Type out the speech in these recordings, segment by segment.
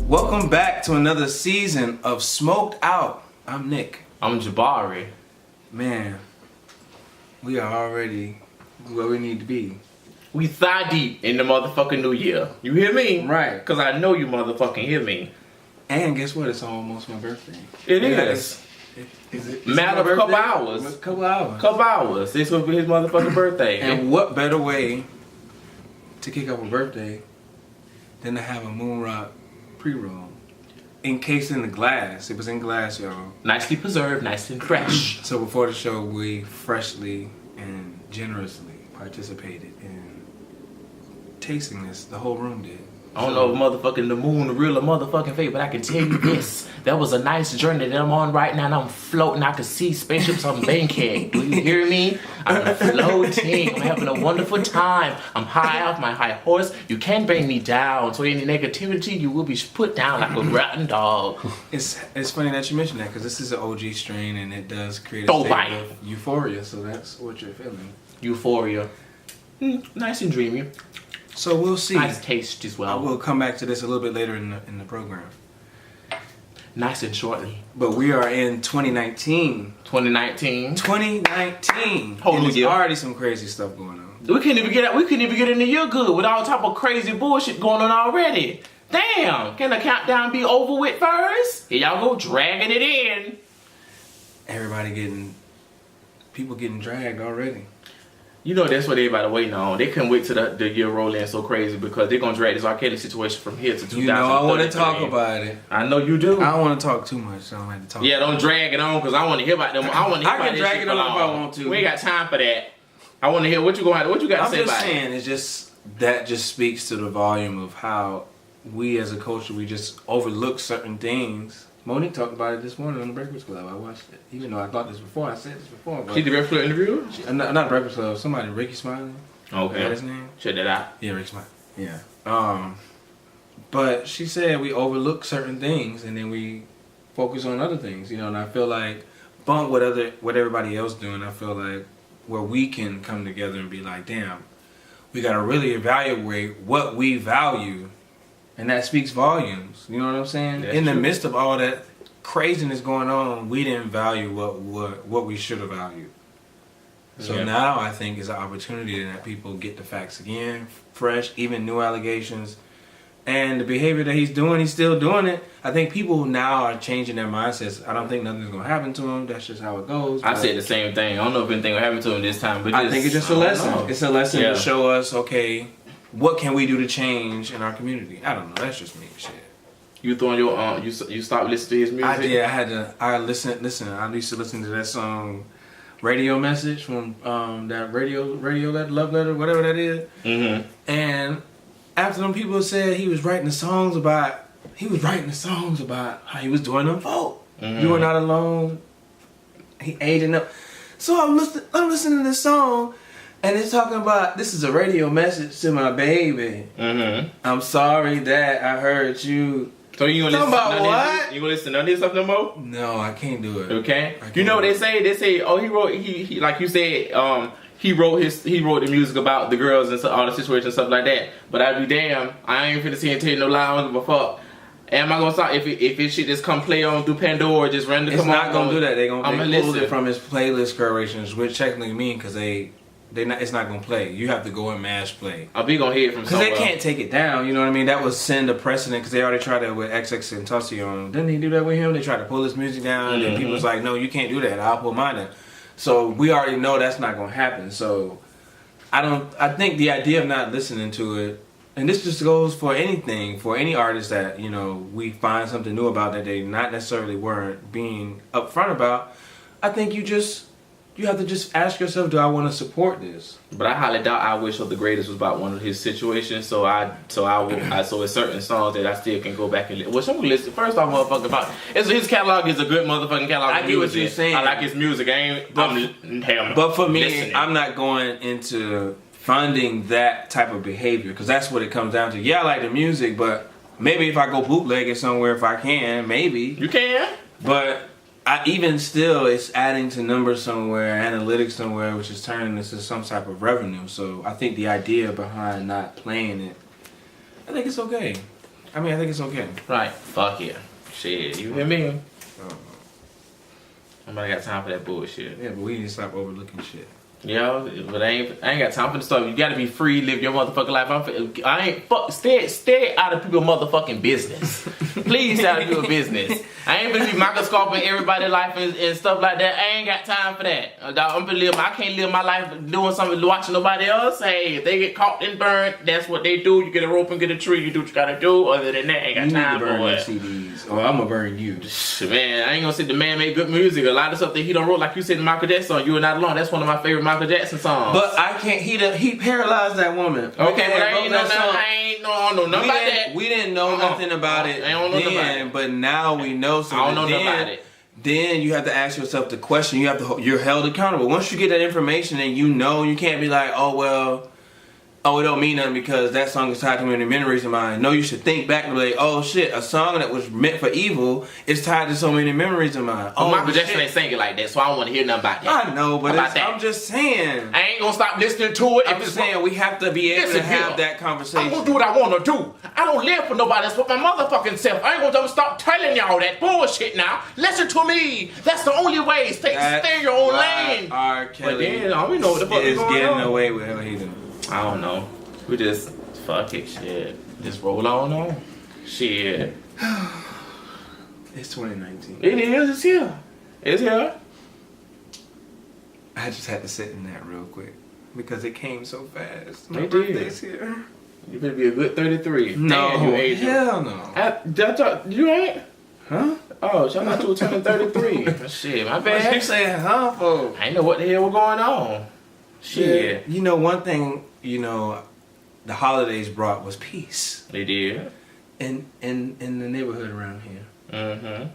Welcome back to another season of Smoked Out. I'm Nick. I'm Jabari. Man, we are already where we need to be. We thigh deep in the motherfucking new year. You hear me? Right. Because I know you motherfucking hear me. And guess what? It's almost my birthday. It is. It's Matter of a couple hours. A couple hours. Couple hours. It's going to be his motherfucking birthday. And what better way to kick off a birthday than to have a moon rock pre-roll? Encased in the glass. It was in glass, y'all. Nicely preserved, nice and fresh. So before the show, we freshly and generously participated in tasting this. The whole room did. I don't know if motherfucking the moon the real or motherfucking fake, but I can tell you this. That was a nice journey that I'm on right now, and I'm floating. I can see spaceships on Bangkok. Do you hear me? I'm floating. I'm having a wonderful time. I'm high off my high horse. You can't bring me down. So any negativity, you will be put down like a rotten dog. It's funny that you mentioned that because this is an OG strain, and it does create a state of euphoria. So that's what you're feeling. Euphoria. Nice and dreamy. So we'll see. Nice taste as well. We'll come back to this a little bit later in the program. Nice and shortly. But we are in 2019. 2019. 2019. Whole and there's year. already some crazy stuff going on. We couldn't even get in the year good with all type of crazy bullshit going on already. Damn. Can the countdown be over with first? Here y'all go dragging it in. People getting dragged already. You know that's what everybody waiting on. They couldn't wait till the year roll in so crazy because they're gonna drag this R.Kelly situation from here to 2000. You know I want to talk about it. I know you do. I don't want to talk too much. So I don't have to talk. Yeah, don't drag it on because I want to hear about them. I want to hear about can this drag shit it on for if I want to. We ain't got time for that. I want to hear what you got to say about it. I'm just saying, it's just that just speaks to the volume of how we as a culture we just overlook certain things. Monique talked about it this morning on the Breakfast Club. I watched it, even though I thought this before. I said this before. But She did the Breakfast Club interview? not Breakfast Club. Somebody, Ricky Smiley. Okay. Is that his name? Check that out. Yeah, Ricky Smiley. Yeah. But she said we overlook certain things and then we focus on other things. You know, and I feel like bump what everybody else doing. I feel like where we can come together and be like, damn, we gotta really evaluate what we value. And that speaks volumes. You know what I'm saying? That's in the true. midst of all that craziness going on, we didn't value what we should have valued. So now I think is an opportunity that people get the facts again, fresh, even new allegations. And the behavior that he's doing, he's still doing it. I think people now are changing their mindsets. I don't think nothing's going to happen to him. That's just how it goes. I said the same thing. I don't know if anything will happen to him this time, but I think it's just a lesson. know. It's a lesson to show us, okay, what can we do to change in our community? I don't know. That's just me. Shit. You throwing your you stopped listening to his music? I did. I listened. Listen, I used to listen to that song, Radio Message from that radio love letter, whatever that is. Mm-hmm. And after them people said he was writing the songs about how he was doing them folk. Mm-hmm. You are not alone. He aging up. So I'm listening to this song, and it's talking about this is a radio message to my baby. Mm-hmm. I'm sorry that I hurt you. So you gonna listen about to what? You gonna listen to none of this stuff no more? No, I can't do it. Okay. You know what they say? They say, oh, he like you said, he wrote the music about the girls and all the situations and stuff like that. But I'd be damn, I ain't finna see and tell you no lie. I don't give a fuck. Am I gonna stop if it shit just come play on through Pandora or just randomly come on? It's not gonna do that. They pulled listen it from his playlist curations, which technically mean because it's not gonna play. You have to go and mash play. I'll be gonna hear it from somewhere. Because they can't take it down. You know what I mean? That would send a precedent because they already tried that with XX and Tentacion. Didn't he do that with him? They tried to pull his music down, and then people was like, "No, you can't do that. I'll pull mine down." So we already know that's not gonna happen. So I think the idea of not listening to it, and this just goes for anything, for any artist that we find something new about that they not necessarily weren't being upfront about. I think you have to just ask yourself, do I want to support this? But I highly doubt I Wish of the Greatest was about one of his situations. So it's certain songs that I still can go back and listen. Well, some listen. First off, motherfucker, about his catalog is a good motherfucking catalog. I get what you're saying. I like his music. But for me, listening. I'm not going into funding that type of behavior because that's what it comes down to. Yeah, I like the music, but maybe if I go bootleg it somewhere, if I can, maybe you can. But even still, it's adding to numbers somewhere, analytics somewhere, which is turning this into some type of revenue. So I think the idea behind not playing it, I think it's okay. I mean, I think it's okay. Right. Fuck yeah. Shit, you hear me? Nobody got time for that bullshit. Yeah, but we need to stop overlooking shit. Yo, but I ain't got time for the stuff. You gotta be free, live your motherfucking life. Stay out of people's motherfucking business. Please stay out of people's business. I ain't gonna be microscoping everybody's life and stuff like that. I ain't got time for that. I can't live my life doing something, watching nobody else. Hey, if they get caught and burned, that's what they do. You get a rope and get a tree, you do what you gotta do. Other than that, I ain't got time for it. CDs. Or I'm gonna burn you. Man, I ain't gonna say the man made good music. A lot of stuff that he don't wrote, like you said, Michael Jackson song, You Are Not Alone. That's one of my favorite Michael Jackson songs. But I can't. He paralyzed that woman. Okay, but I ain't know nothing about that. We didn't know nothing about it. I don't know nothing about it. But now we know. So I don't know nothing about it. Then you have to ask yourself the question. You're held accountable. Once you get that information and you know, you can't be like, oh well. Oh, it don't mean nothing because that song is tied to many memories of mine. No, you should think back and be like, oh shit, a song that was meant for evil is tied to so many memories of mine. Oh, Michael Jackson ain't singing like that, so I don't want to hear nothing about that. I know, but I'm just saying. I ain't gonna stop listening to it. I'm just saying we have to be able to have that conversation. I'm gonna do what I want to do. I don't live for nobody else but my motherfucking self. I ain't gonna stop telling y'all that bullshit now. Listen to me. That's the only way. Stay in your own lane. R.Kelly but then, I don't know what the fuck is going getting on. away with hell he doing. I don't know. We just fuck it, shit. Just roll on. Shit. It's 2019. It is. It's here. It's here. I just had to sit in that real quick because it came so fast. My It birthday's did. here. You better be a good 33. No, Damn, you age. hell no. You ain't? Huh? Oh, y'all not you turning 33. Shit, my bad. What you saying, huh, for? I ain't know what the hell was going on. Shit. Yeah. You know, one thing, the holidays brought was peace. They did. In the neighborhood around here. Mm-hmm.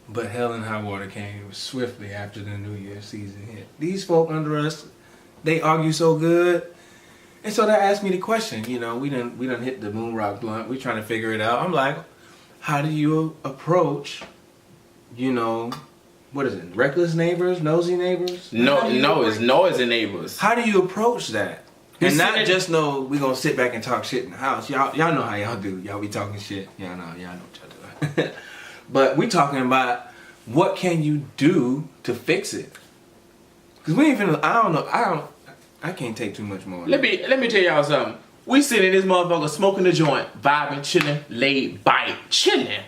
But hell and high water came swiftly after the New Year's season hit. These folk under us, they argue so good. And so that asked me the question, we done hit the moon rock blunt. We trying to figure it out. I'm like, how do you approach, what is it? Reckless neighbors, nosy neighbors? No, it's noisy neighbors. How do you approach that? And not just know we gonna sit back and talk shit in the house. Y'all know how y'all do. Y'all be talking shit. Y'all know what y'all doing. But we talking about what can you do to fix it? Cause we ain't finna. I can't take too much more. Let me tell y'all something. We sitting in this motherfucker smoking the joint, vibing, chilling, laid back, chilling.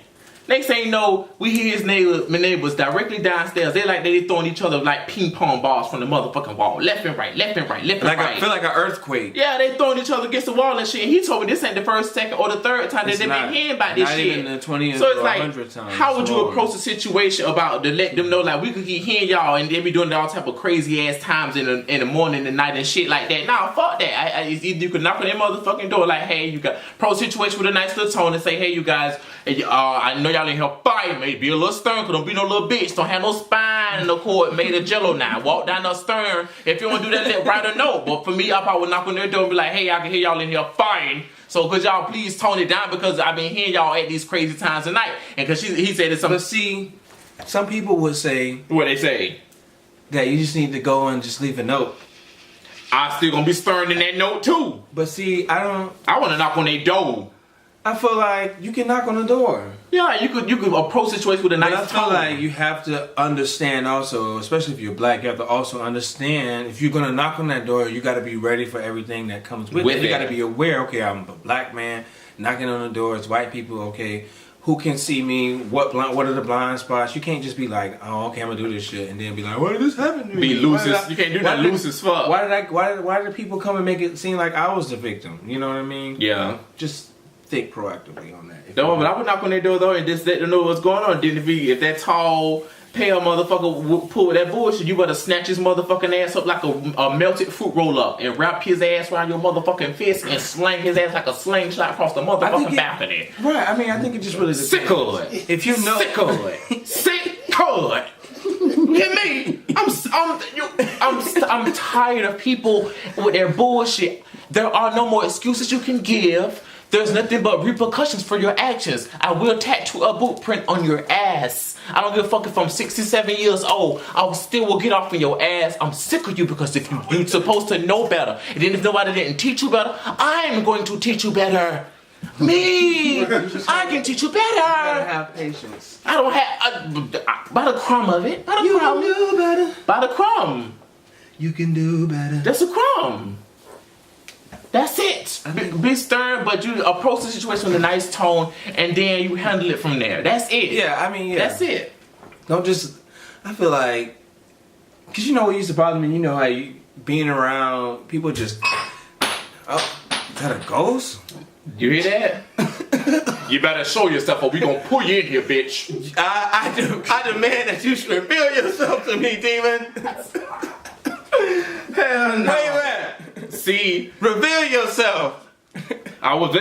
Next thing you know, we hear his neighbors directly downstairs. They throwing each other like ping pong balls from the motherfucking wall. Left and right, left and right, left and right. I feel like an earthquake. Yeah, they throwing each other against the wall and shit. And he told me this ain't the first, second, or the third time that they've been hearing about this shit. Not even the 20th so it's or like, 100th time. How would you approach the situation about to let them know like we could keep hearing y'all and they be doing all type of crazy ass times in the morning and night and shit like that? Nah, fuck that. You could knock on their motherfucking door like, hey, you got approach situation with a nice little tone and say, hey, you guys, I know y'all in here fighting. Maybe be a little stern, cause don't be no little bitch. Don't have no spine in the court made of jello now. Walk down the stern. If you want to do that, let write a note. But for me, I probably would knock on their door and be like, hey, I can hear y'all in here fighting. So could y'all please tone it down because I've been hearing y'all at these crazy times tonight. And cause he said it's something. But see, some people would say what they say that you just need to go and just leave a note. I still gonna be stern in that note too. But see, I want to knock on their door. I feel like you can knock on the door. Yeah, you could approach the situation with a nice tone. But I feel like you have to understand also, especially if you're black, you have to also understand if you're gonna knock on that door, you got to be ready for everything that comes with it. You got to be aware. Okay, I'm a black man knocking on the door. It's white people. Okay, who can see me? What are the blind spots? You can't just be like, oh, okay, I'm gonna do this shit, and then be like, why did this happen to me? Be loose as you can't do that loose as fuck. Why did people come and make it seem like I was the victim? You know what I mean? Yeah. Just think proactively on that. No, but I would knock on their door though and just let them know what's going on. Then if that tall, pale motherfucker pull that bullshit, you better snatch his motherfucking ass up like a melted fruit roll up and wrap his ass around your motherfucking fist and slang his ass like a slingshot across the motherfucking balcony. Right, I mean, I think it just really depends. Sick hood. If you know. Sick hood. Sick hood. Get me? I'm tired of people with their bullshit. There are no more excuses you can give. There's nothing but repercussions for your actions. I will tattoo a boot print on your ass. I don't give a fuck if I'm 67 years old. I still will get off on your ass. I'm sick of you because if you're supposed to know better. And then if nobody didn't teach you better, I'm going to teach you better. Me! I can teach you better! You gotta have patience. I don't have... by the crumb of it. By the You crumb. can do better. By the crumb. You can do better. That's a crumb. That's it. Be stern, but you approach the situation with a nice tone, and then you handle it from there. That's it. Yeah, I mean, yeah. That's it. Don't just... I feel like... Because you know what used to bother me? You know how you... Being around people just... Oh, is that a ghost? You hear that? You better show yourself or we gonna pull you in here, bitch. I demand that you should reveal yourself to me, demon. Hell no. Where you at? See, reveal yourself. I was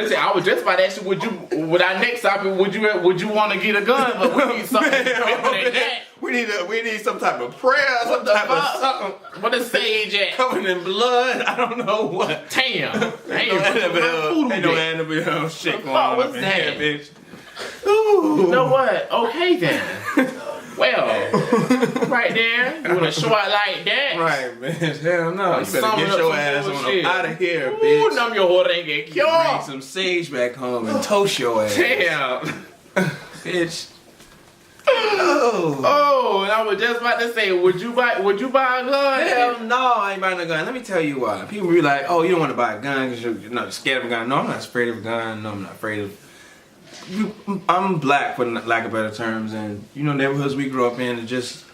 just about to ask you, would our next topic, would you want to get a gun? But we need something better than that. We need some type of prayer, some type of something. What is sage at? Covered in blood. I don't know what. Damn. Ain't no Annabelle shit going on up in here, bitch. Ooh. You know what? Okay then. Well, right there, you want to show out like that? Right, man. Hell no. You better get your ass on out of here, bitch. Ooh, numb your whole thing get killed. Bring some sage back home and toast your ass. Damn. Bitch. Oh, and I was just about to say, would you buy a gun? Hell no, I ain't buying a gun. Let me tell you why. People be like, oh, you don't want to buy a gun because you're not scared of a gun. No, I'm not afraid of a gun. No, I'm not afraid of... I'm black, for lack of better terms, and you know, neighborhoods we grew up in are just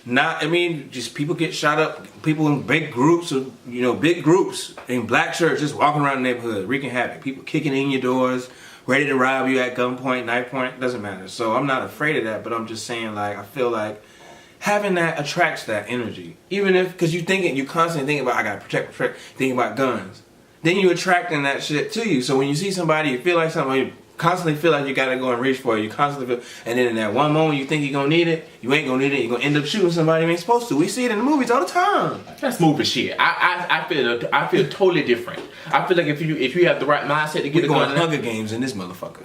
not. I mean, just people get shot up. People in big groups, big groups in black shirts, just walking around the neighborhood, wreaking havoc. People kicking in your doors, ready to rob you at gunpoint, knife point. Doesn't matter. So I'm not afraid of that, but I'm just saying, like, I feel like having that attracts that energy. Even if, because you constantly thinking about, I gotta protect, thinking about guns. Then you attracting that shit to you. So when you see somebody, you feel like something. You constantly feel like you gotta go and reach for it. You constantly feel, and then in that one moment you think you're gonna need it, you ain't gonna need it. You're gonna end up shooting somebody you ain't supposed to. We see it in the movies all the time. That's movie shit. I feel totally different. I feel like if you have the right mindset to get a gun, going Hunger Games in this motherfucker.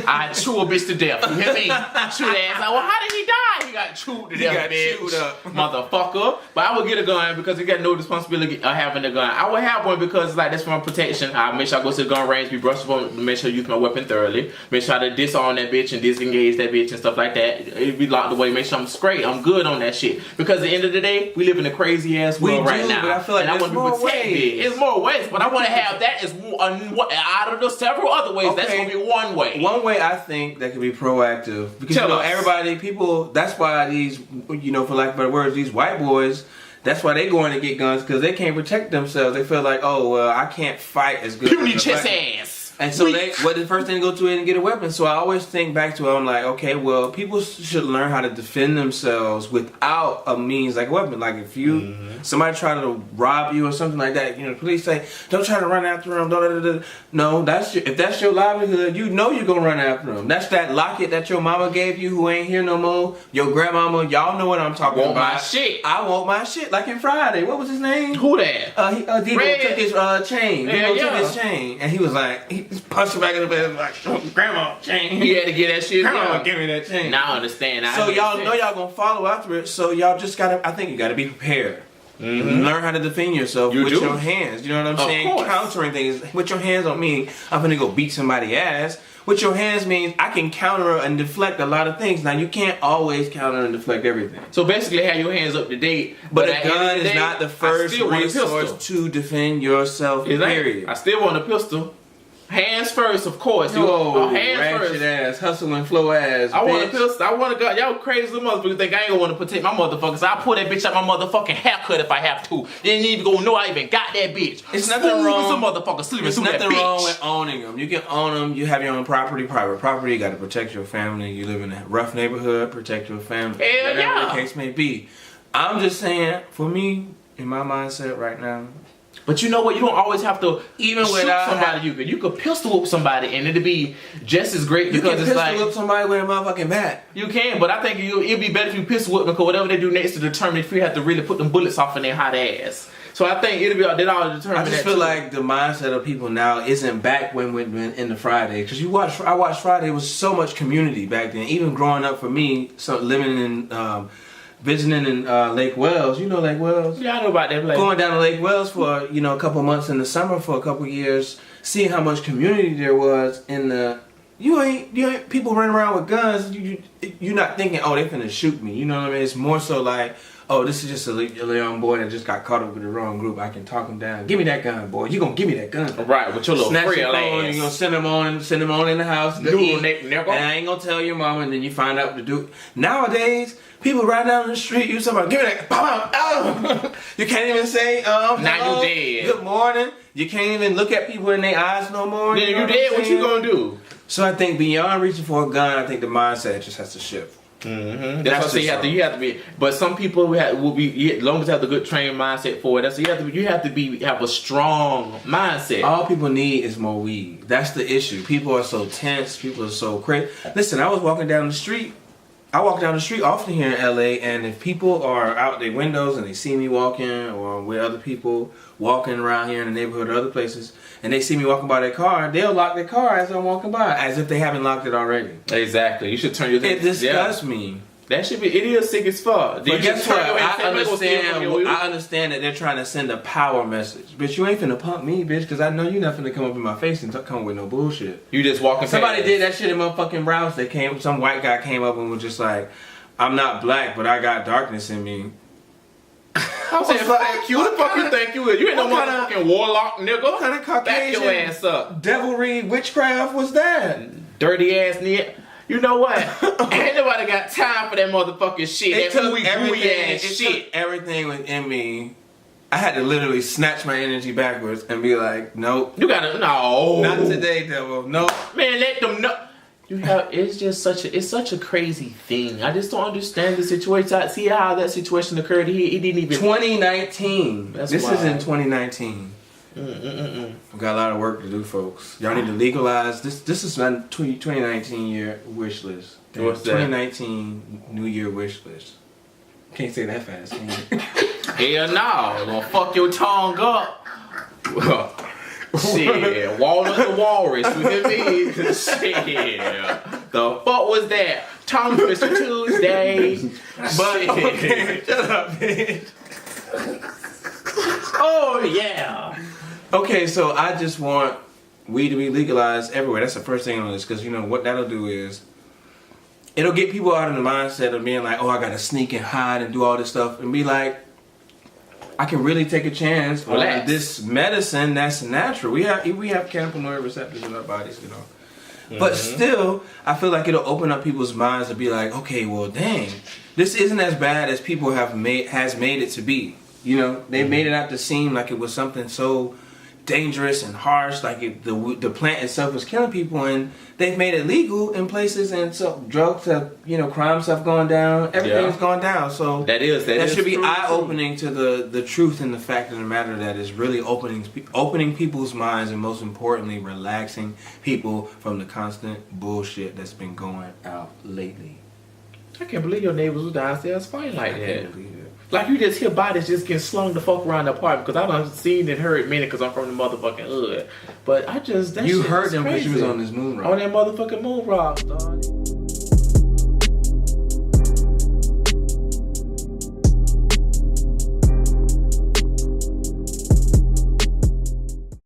I chew a bitch to death. You hear me? Chew the ass. Well, how did he die? He got chewed to death, bitch. Chewed up, motherfucker. But I would get a gun because you got no responsibility of having a gun. I would have one because like that's for my protection. I make sure I go to the gun range, be brushed up, make sure I use my weapon thoroughly, make sure I disarm that bitch and disengage that bitch and stuff like that. It be locked away. Make sure I'm straight. I'm good on that shit. Because at the end of the day, we live in a crazy ass world right now. But I feel like and I want to be protected. It's more ways, but I want to have that as out of the several other ways. Okay. That's gonna be one way. One way I think that could be proactive because everybody, people. That's why these, for lack of better words, these white boys. That's why they going to get guns because they can't protect themselves. They feel like, oh well, I can't fight as good. Puny chest ass. And so the first thing to go to is and get a weapon. So I always think back to it. I'm like, okay, well, people should learn how to defend themselves without a means like a weapon. Like if somebody try to rob you or something like that, the police say, don't try to run after them. No, if that's your livelihood, you're gonna run after them. That's that locket that your mama gave you who ain't here no more. Your grandmama, y'all know what I'm talking about. My shit. I want my shit. Like in Friday, what was his name? Who that? Debo took his chain. Debo took his chain, and he was like, he punched him back in the bed like, grandma chain. He had to get that shit. Grandma, give me that chain. Now I understand. So y'all know y'all gonna follow after it. So y'all just gotta. I think you gotta be prepared. Learn how to defend yourself with your hands. You know what I'm saying? Course. Countering things with your hands don't mean I'm gonna go beat somebody's ass. With your hands means I can counter and deflect a lot of things. Now you can't always counter and deflect everything. So basically, have your hands up to date. But a gun is not the first resource to defend yourself. Period. I still want a pistol. Hands first, of course. Hands ratchet first. Ass, hustle and flow ass. I want a pistol. I want a gun. Y'all crazy little motherfuckers think I ain't gonna want to protect my motherfuckers. I'll pull that bitch out my motherfucking haircut if I have to. You ain't even gonna know I even got that bitch. It's nothing wrong. Some motherfucker sleeping There's through that bitch. Nothing wrong with owning them. You can own them. You have your own property, private property. You got to protect your family. You live in a rough neighborhood. Protect your family. Hell whatever the case may be. I'm just saying, for me, in my mindset right now. But you know what? You don't always have to even shoot somebody. You could pistol whip somebody and it'd be just as great because it's like pistol whip somebody with a motherfucking bat. You can, but I think it'd be better if you pistol whip because whatever they do next to determine if you have to really put them bullets off in their hot ass. So I think it'll be all determined. I just feel like the mindset of people now isn't back when in the Friday because I watched Friday. It was so much community back then. Even growing up for me, so living in visiting in Lake Wells. You know Lake Wells? Yeah, I know about that place. Going down to Lake Wells for a couple months in the summer for a couple years, seeing how much community there was in the. You ain't people running around with guns. You're not thinking, oh, they finna shoot me. You know what I mean? It's more so like, oh, this is just a young boy that just got caught up with the wrong group. I can talk him down. Give me that gun, boy. You gonna give me that gun? Right, with your little Snatch frail your phone, ass. you gonna send him on in the house. Dude, nigga. And I ain't gonna tell your mama, and then you find out to do. Nowadays, people right down the street, you talking about, give me that. Oh. You can't even say, now hello, you dead. good morning. You can't even look at people in their eyes no more. Then you dead. What you gonna do? So I think beyond reaching for a gun, I think the mindset just has to shift. Mm-hmm. That's what I say. You have to be. But some people will be as long as you have the good trained mindset for it. That's you have to have a strong mindset. All people need is more weed. That's the issue. People are so tense. People are so crazy. Listen, I was walking down the street. I walk down the street often here in LA, and if people are out their windows and they see me walking, or with other people walking around here in the neighborhood or other places, and they see me walking by their car, they'll lock their car as I'm walking by, as if they haven't locked it already. Exactly. You should turn your. It disgusts me. That should be. It is sick as fuck. But guess what? I understand that they're trying to send a power message. Bitch, you ain't finna pump me, bitch, because I know you not finna come up in my face and come with no bullshit. You just walking. Somebody did that shit in motherfucking Rouse. Some white guy came up and was just like, I'm not black, but I got darkness in me. I'm saying, thank you. Who the fuck you think you is? You ain't no motherfucking warlock, nigga. What kind of Caucasian back your ass up. Devilry witchcraft was that? Dirty ass nigga. You know what? Ain't nobody got time for that motherfucking shit. It that took ass shit. Everything within me. I had to literally snatch my energy backwards and be like, nope. You gotta not today, devil. Nope. Man, let them know. It's just such a crazy thing. I just don't understand the situation. I see how that situation occurred. He didn't even. 2019. This is in 2019. We got a lot of work to do, folks. Y'all need to legalize this. This is my 2019 year wish list. What's that? 2019 New Year wish list. Can't say that fast. Can you? Hell no, gonna fuck your tongue up. Shit, Walnut the Walrus, you hear me? Shit, the fuck was that? Tongue Twister Tuesday. But okay, shut up, bitch. Oh yeah. Okay, so I just want weed to be legalized everywhere. That's the first thing on this, because you know what that'll do is it'll get people out of the mindset of being like, oh, I gotta sneak and hide and do all this stuff, and be like, I can really take a chance on this medicine that's natural. We have cannabinoid receptors in our bodies, you know. But still, I feel like it'll open up people's minds to be like, okay, well, dang, this isn't as bad as people has made it to be. You know, they made it out to seem like it was something so dangerous and harsh, like the plant itself was killing people, and they've made it legal in places, and so drugs have, crime stuff going down, everything's going down. So that should be eye-opening to the truth and the fact of the matter that is really opening people's minds, and most importantly, relaxing people from the constant bullshit that's been going out lately. I can't believe your neighbors was downstairs fighting like that. I can't believe it. Like, you just hear bodies just getting slung the fuck around the apartment, because I done seen and heard many, because I'm from the motherfucking hood. But I just, you heard them because you was on this moon rock. On that motherfucking moon rock, dog.